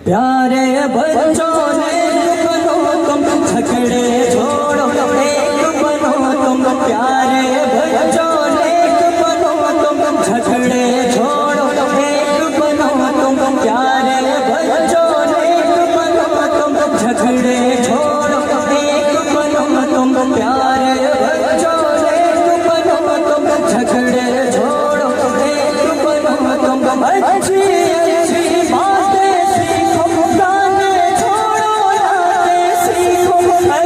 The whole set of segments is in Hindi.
प्यारे बच्चों नेक बनो तुम, झगड़े छोड़ो एक बनो तुम। प्यारे बच्चों नेक बनो तुम, झगड़े छोड़ो एक बनो तुम। प्यारे बच्चों नेक बनो तुम, झगड़े छोड़ो एक बनो तुम। प्यारे बच्चों नेक बनो तुम, झगड़े छोड़ो एक बनो तुम। अच्छी अच्छी बातें सीखो, गाने छोड़ो यादें सीखो।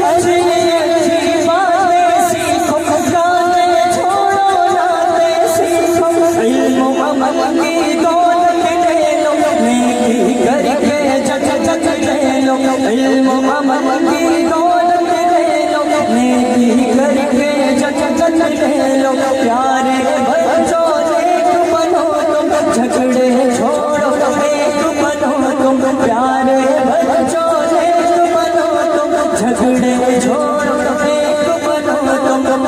अच्छी अच्छी बातें सीखो, गाने छोड़ो यादें सीखो। इल्म अमल की दौलत ले लो, नेकी करके जग जग ले लो। इल्म अमल की दौलत ले लो, नेकी करके जग जग ले लो। प्यारे बच्चों नेक बनो तुम, झगड़े छोड़ो एक बनो तुम। प्यारे बच्चों नेक बनो तुम, झगड़े छोड़ो एक बनो तुम।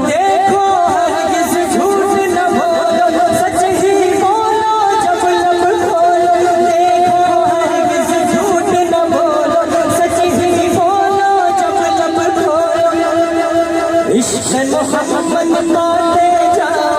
देखो हरगिज़ झूठ न बोलो, सच ही बोलो जब लब खोलो। देखो हरगिज़ झूठ न बोलो, सच ही बोलो जब लब खोलो। इश्क़ मोहम्मद पाते जाओ,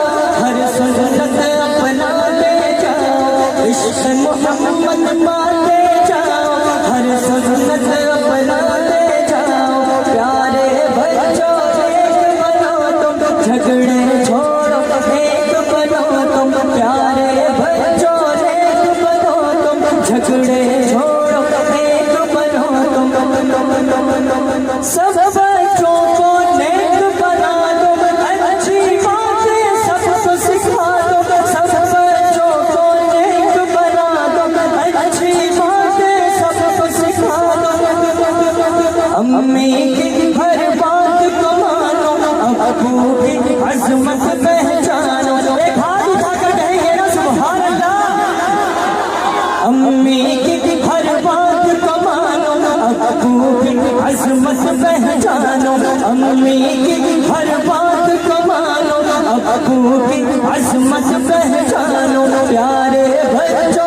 हर सुन्नत अपनाते जाओ। इश्क़ मोहम्मद पाते जाओ, हर सुन्नत अपनाते जाओ। प्यारे बच्चों नेक बनो तुम, झगड़े छोड़ो एक बनो तुम। प्यारे बच्चों नेक बनो तुम, झगड़े छोड़ो एक बनो तुम। सब बच्चों को नेक बना दो, अच्छी बातें सबको सिखा दो। सब बच्चों को नेक बना दो, अच्छी बातें सबको सिखा दो। अम्मी की हर बात को मानो, अबू की अज़मत पहचानो। एक हाथ उठाकर कहेंगे ना सुभान अल्लाह। अम्मी की हर बात को मानो, अबू की अज़मत पहचानो। अम्मी की हर बात को मानो, अबू की अज़मत पहचानो। प्यारे बच्चों